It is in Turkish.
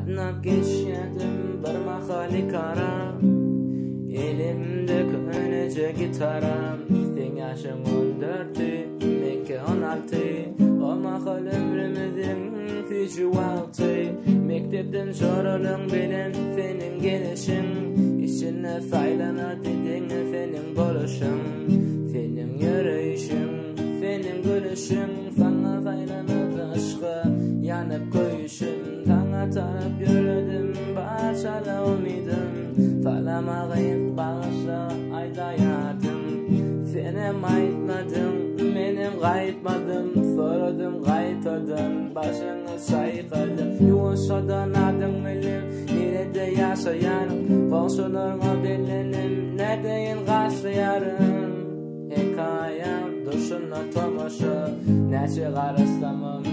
Adnap geçedim bir mahali kara, elimde önece gitaram. Sen yaşım 14, Mekke 16. O mahal ömrümüzün fücü vakti. Mektepten sorulun bilen senin gelişin, İçine faylana dedin senin buluşun. Senin yürüyüşün, senin gülüşün, sana faylana aşkı yanıp koyuşun. Sana taraf yürüdüm, başala umidim, falamağayım bağışla aydayadım. Senem aytmadım, benim gaytmadım, sordum gaytadım, başını sayıkladım. Yuvuşadan adım bilim, nerede yaşayanım, komşularıma bilinim, neredeyin karşılarım. Hikayem duşuna tomaşı, neçe karıstamım,